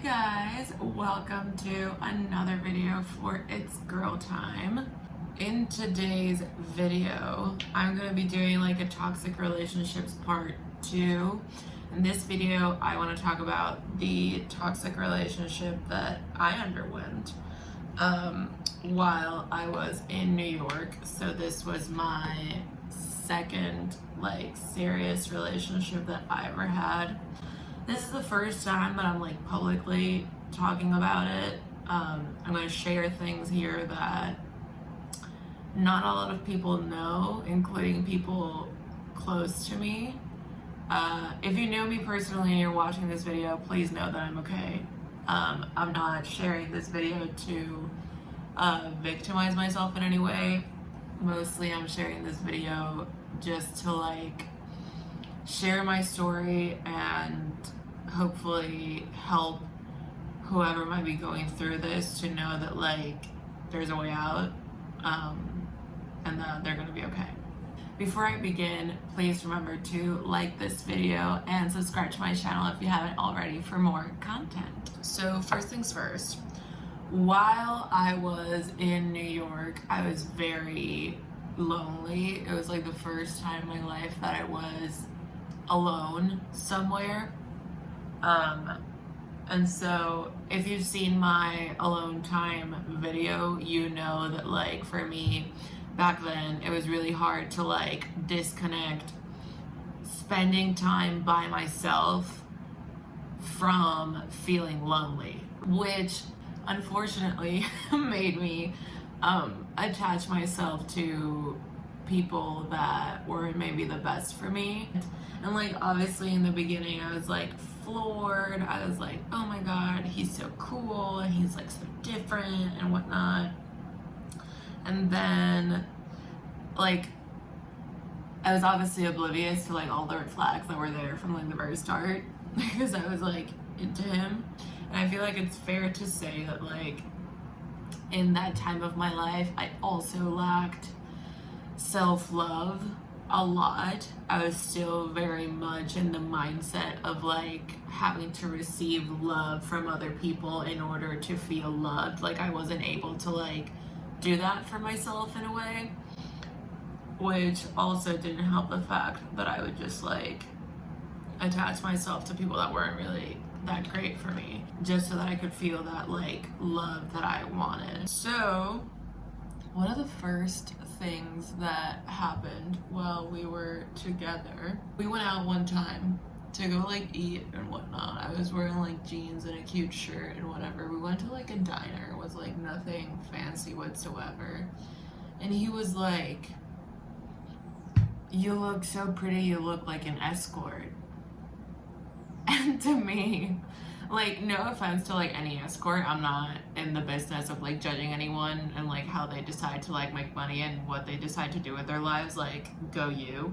guys, welcome to another video for It's Girl Time. In today's video, I'm going to be doing like a toxic relationships part 2. In this video, I want to talk about the toxic relationship that I underwent while I was in New York. So this was my second like serious relationship that I ever had. This is the first time that I'm like publicly talking about it. I'm going to share things here that not a lot of people know, including people close to me. If you know me personally and you're watching this video, please know that I'm okay. I'm not sharing this video to victimize myself in any way. Mostly I'm sharing this video just to like share my story and hopefully help whoever might be going through this to know that like there's a way out and that they're gonna be okay. Before I begin, please remember to like this video and subscribe to my channel if you haven't already for more content. So first things first, while I was in New York, I was very lonely. It was like the first time in my life that I was alone somewhere. And so if you've seen my alone time video, you know that like for me back then, it was really hard to like disconnect spending time by myself from feeling lonely, which unfortunately made me attach myself to people that weren't maybe the best for me. And like obviously in the beginning I was like floored. I was like, oh my god, he's so cool and he's like so different and whatnot. And then like I was obviously oblivious to like all the red flags that were there from like the very start because I was like into him. And I feel like it's fair to say that like in that time of my life I also lacked self-love a lot. I was still very much in the mindset of like having to receive love from other people in order to feel loved. Like I wasn't able to like do that for myself in a way, which also didn't help the fact that I would just like attach myself to people that weren't really that great for me just so that I could feel that like love that I wanted. So one of the first things that happened while we were together, we went out one time to go like eat and whatnot. I was wearing like jeans and a cute shirt and whatever. We went to like a diner. It was like nothing fancy whatsoever. And he was like, "You look so pretty, you look like an escort." And to me, like, no offense to like any escort, I'm not in the business of like judging anyone and like how they decide to like make money and what they decide to do with their lives, like go you,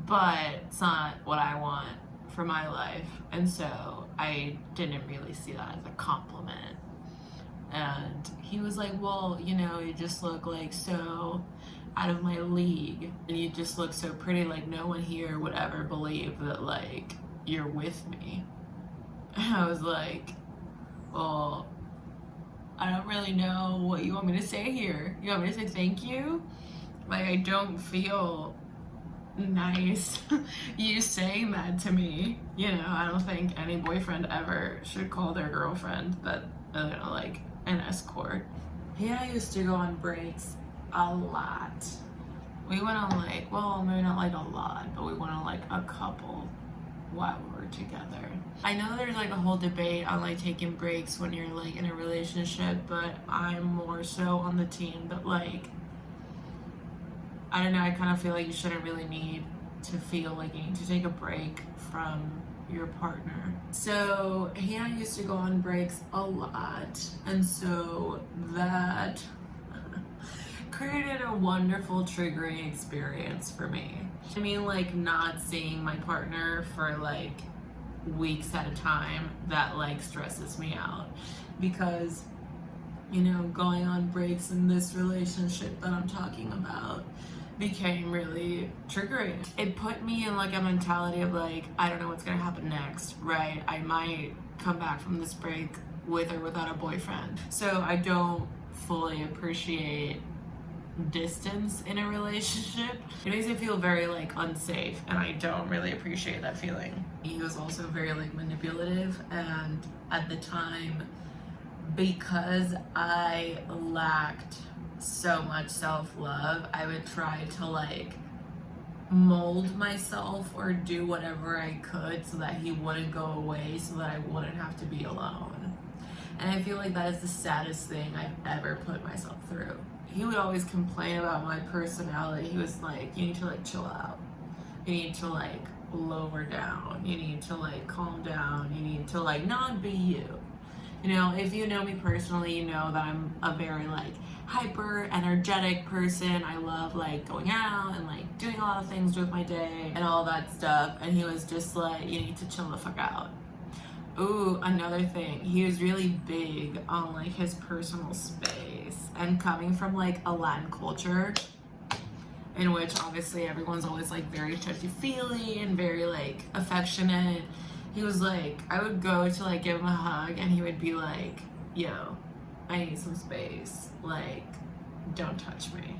but it's not what I want for my life. And so I didn't really see that as a compliment. And he was like, well, you know, you just look like so out of my league and you just look so pretty, like no one here would ever believe that like you're with me. And I was like, well, I don't really know what you want me to say here. You want me to say thank you? Like, I don't feel nice you saying that to me. You know, I don't think any boyfriend ever should call their girlfriend that, you know, like an escort. He and I used to go on breaks a lot. We went on like, well, maybe not like a lot, but we went on like a couple while we were together. I know there's like a whole debate on like taking breaks when you're like in a relationship, but I'm more so on the team that like, I don't know, I kind of feel like you shouldn't really need to feel like you need to take a break from your partner. So he and I used to go on breaks a lot, and so that created a wonderful triggering experience for me. I mean, like not seeing my partner for like weeks at a time, that like stresses me out because, you know, going on breaks in this relationship that I'm talking about became really triggering. It put me in like a mentality of like, I don't know what's gonna happen next, right? I might come back from this break with or without a boyfriend. So I don't fully appreciate distance in a relationship. It makes me feel very like unsafe, and I don't really appreciate that feeling. He was also very like manipulative, and at the time, because I lacked so much self-love, I would try to like mold myself or do whatever I could so that he wouldn't go away, so that I wouldn't have to be alone. And I feel like that is the saddest thing I've ever put myself through. He would always complain about my personality. He was like, you need to like chill out. You need to like lower down. You need to like calm down. You need to like not be you. You know, if you know me personally, you know that I'm a very like hyper energetic person. I love like going out and like doing a lot of things with my day and all that stuff. And he was just like, you need to chill the fuck out. Ooh, another thing, he was really big on like his personal space, and coming from like a Latin culture in which obviously everyone's always like very touchy-feely and very like affectionate, he was like, I would go to like give him a hug and he would be like, yo, I need some space, like don't touch me.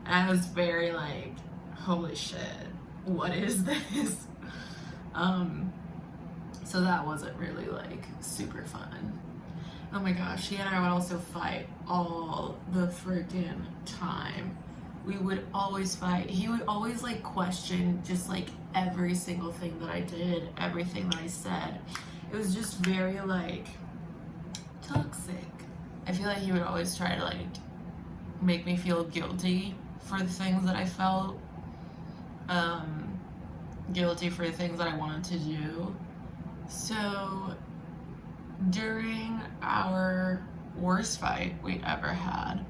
And I was very like, holy shit, what is this? So that wasn't really like super fun. Oh my gosh, he and I would also fight all the freaking time. We would always fight. He would always like question just like every single thing that I did, everything that I said. It was just very like toxic. I feel like he would always try to like make me feel guilty for the things that I felt, guilty for the things that I wanted to do. So during our worst fight we ever had,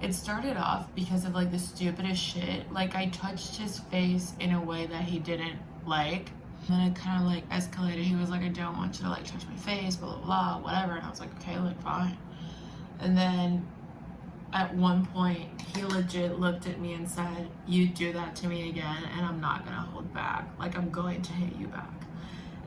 it started off because of like the stupidest shit. Like I touched his face in a way that he didn't like. And then it kind of like escalated. He was like, I don't want you to like touch my face, blah, blah, blah, whatever. And I was like, okay, like fine. And then at one point he legit looked at me and said, you do that to me again and I'm not gonna hold back. Like I'm going to hit you back.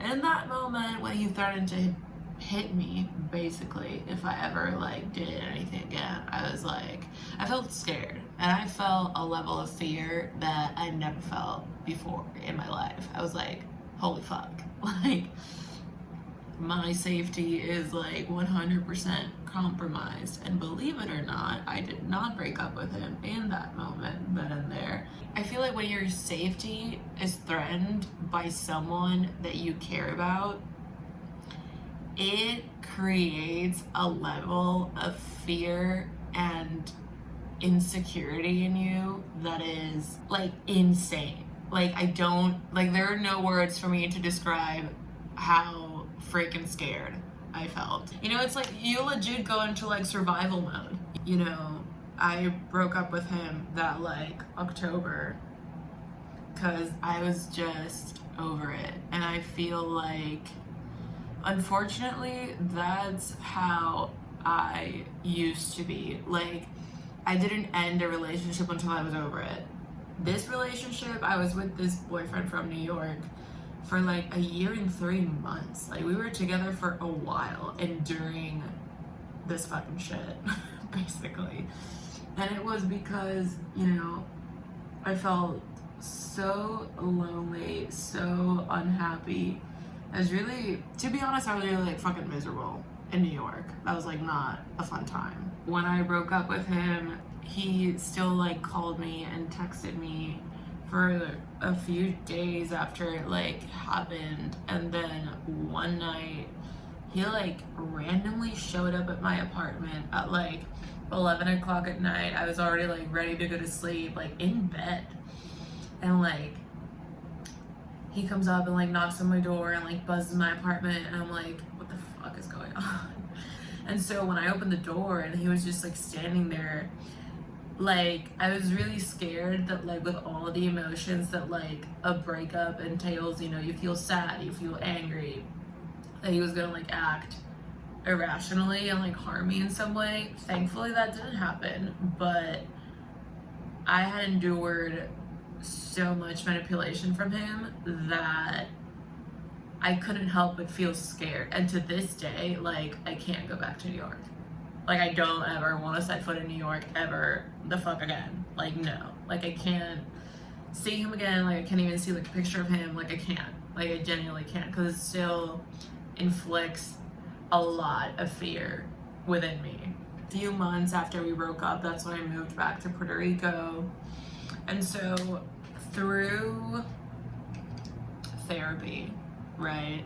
And in that moment when he threatened to hit me, basically, if I ever like did anything again, I was like, I felt scared, and I felt a level of fear that I never felt before in my life. I was like, holy fuck, like my safety is like 100% compromised. And believe it or not, I did not break up with him in that moment, then and there. I feel like when your safety is threatened by someone that you care about, it creates a level of fear and insecurity in you that is like insane. Like there are no words for me to describe how freaking scared I felt. You know, it's like you legit go into like survival mode. You know, I broke up with him that like October because I was just over it. And I feel like, unfortunately, that's how I used to be. Like, I didn't end a relationship until I was over it. This relationship, I was with this boyfriend from New York for like a year and 3 months. Like, we were together for a while enduring this fucking shit, basically. And it was because, you know, I felt so lonely, so unhappy. I was really, to be honest, I was really like fucking miserable in New York. That was like not a fun time. When I broke up with him, he still like called me and texted me for a few days after it like happened. And then one night he like randomly showed up at my apartment at like 11 o'clock at night. I was already like ready to go to sleep, like in bed. And like he comes up and like knocks on my door and like buzzes my apartment, and I'm like, what the fuck is going on? And so when I opened the door and he was just like standing there, like I was really scared that like with all the emotions that like a breakup entails, you know, you feel sad, you feel angry, that he was gonna like act irrationally and like harm me in some way. Thankfully that didn't happen, but I had endured so much manipulation from him that I couldn't help but feel scared. And to this day, like, I can't go back to New York. Like, I don't ever want to set foot in New York ever the fuck again. Like, no. Like, I can't see him again. Like, I can't even see, like, a picture of him. Like, I can't. Like, I genuinely can't, because it still inflicts a lot of fear within me. A few months after we broke up, that's when I moved back to Puerto Rico. And so through therapy, right,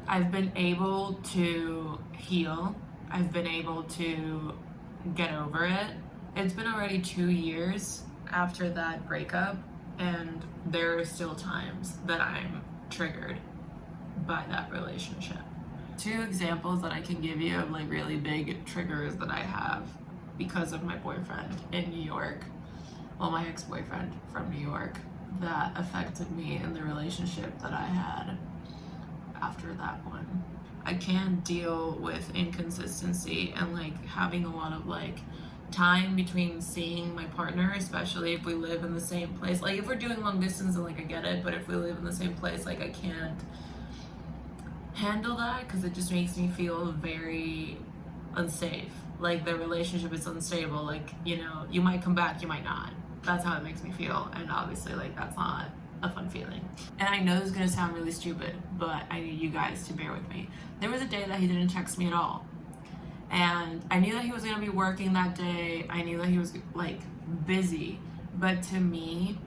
I've been able to heal. I've been able to get over it. It's been already 2 years after that breakup, and there are still times that I'm triggered by that relationship. 2 examples that I can give you of like really big triggers that I have because of my boyfriend in New York, well, my ex-boyfriend from New York, that affected me in the relationship that I had after that one. I can't deal with inconsistency and like having a lot of like time between seeing my partner, especially if we live in the same place. Like if we're doing long distance, and like I get it, but if we live in the same place, like I can't handle that because it just makes me feel very unsafe. Like the relationship is unstable. Like, you know, you might come back, you might not. That's how it makes me feel, and obviously like that's not a fun feeling. And I know this is gonna sound really stupid, but I need you guys to bear with me. There was a day that he didn't text me at all, and I knew that he was gonna be working that day. I knew that he was like busy, but to me,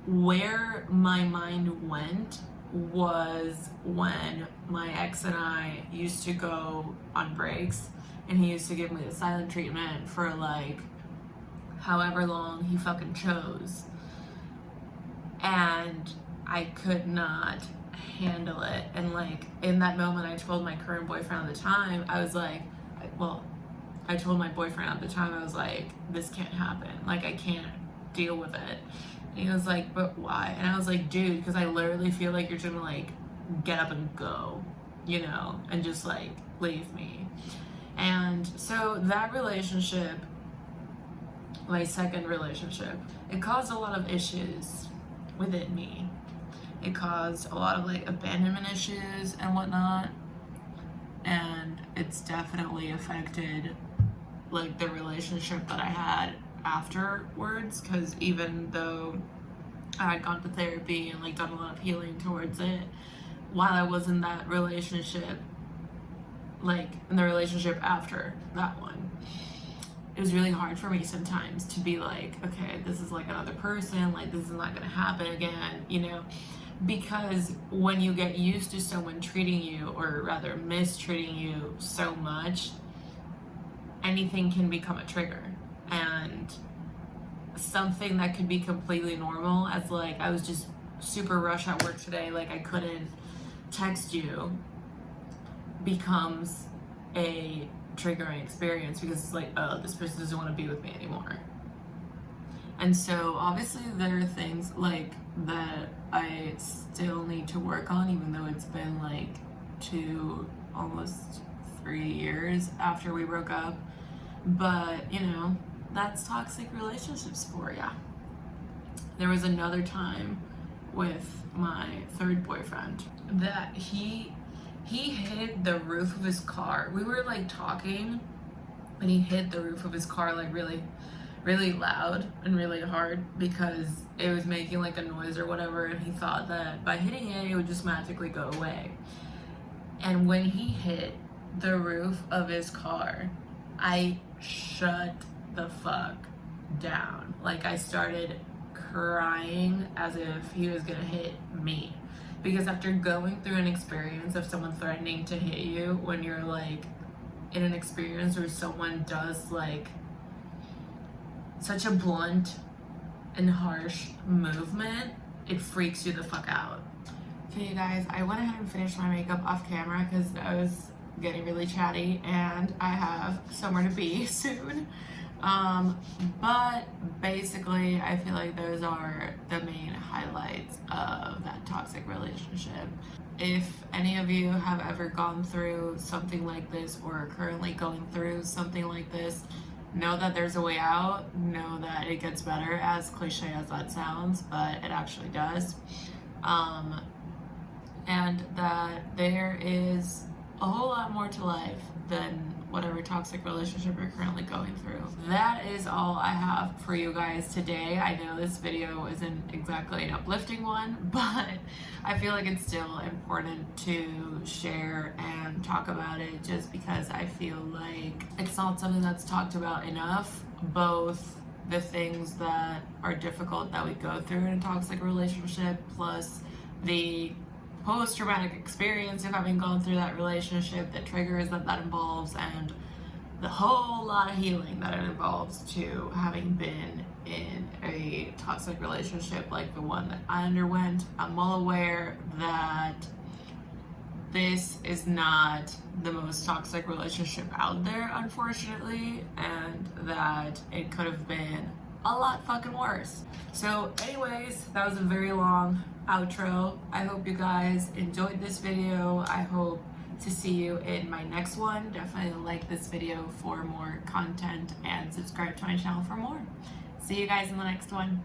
where my mind went was when my ex and I used to go on breaks, and he used to give me the silent treatment for like however long he fucking chose. And I could not handle it. And like in that moment, I told my current boyfriend at the time, I was like, I told my boyfriend at the time, I was like, this can't happen. Like, I can't deal with it. And he was like, but why? And I was like, dude, because I literally feel like you're gonna like get up and go, you know, and just like leave me. And so that relationship, my second relationship, it caused a lot of issues within me. It caused a lot of like abandonment issues and whatnot, and it's definitely affected like the relationship that I had afterwards, because even though I had gone to therapy and like done a lot of healing towards it, while I was in that relationship, like in the relationship after that one, it was really hard for me sometimes to be like, okay, this is like another person, like this is not gonna happen again, you know, because when you get used to someone treating you, or rather mistreating you so much, anything can become a trigger. And something that could be completely normal, as like I was just super rushed at work today, like I couldn't text you, becomes a triggering experience, because it's like, oh, this person doesn't want to be with me anymore. And so obviously there are things like that I still need to work on, even though it's been like 2, almost 3 years after we broke up. But you know, that's toxic relationships for ya. There was another time with my third boyfriend that he hit the roof of his car. We were like talking, and he hit the roof of his car like really, really loud and really hard, because it was making like a noise or whatever, and he thought that by hitting it, it would just magically go away. And when he hit the roof of his car, I shut the fuck down. Like I started crying as if he was gonna hit me. Because after going through an experience of someone threatening to hit you, when you're like in an experience where someone does like such a blunt and harsh movement, it freaks you the fuck out. Okay, you guys, I went ahead and finished my makeup off camera because I was getting really chatty and I have somewhere to be soon. But basically, I feel like those are the main highlights of that toxic relationship. If any of you have ever gone through something like this, or are currently going through something like this, know that there's a way out. Know that it gets better, as cliche as that sounds, but it actually does. and that there is a whole lot more to life than whatever toxic relationship you're currently going through. That is all I have for you guys today. I know this video isn't exactly an uplifting one, but I feel like it's still important to share and talk about it, just because I feel like it's not something that's talked about enough, both the things that are difficult that we go through in a toxic relationship, plus the post-traumatic experience of having gone through that relationship, the triggers that involves, and the whole lot of healing that it involves to having been in a toxic relationship like the one that I underwent. I'm well aware that this is not the most toxic relationship out there, unfortunately, and that it could have been a lot fucking worse. So anyways, that was a very long outro. I hope you guys enjoyed this video. I hope to see you in my next one. Definitely like this video for more content and subscribe to my channel for more. See you guys in the next one.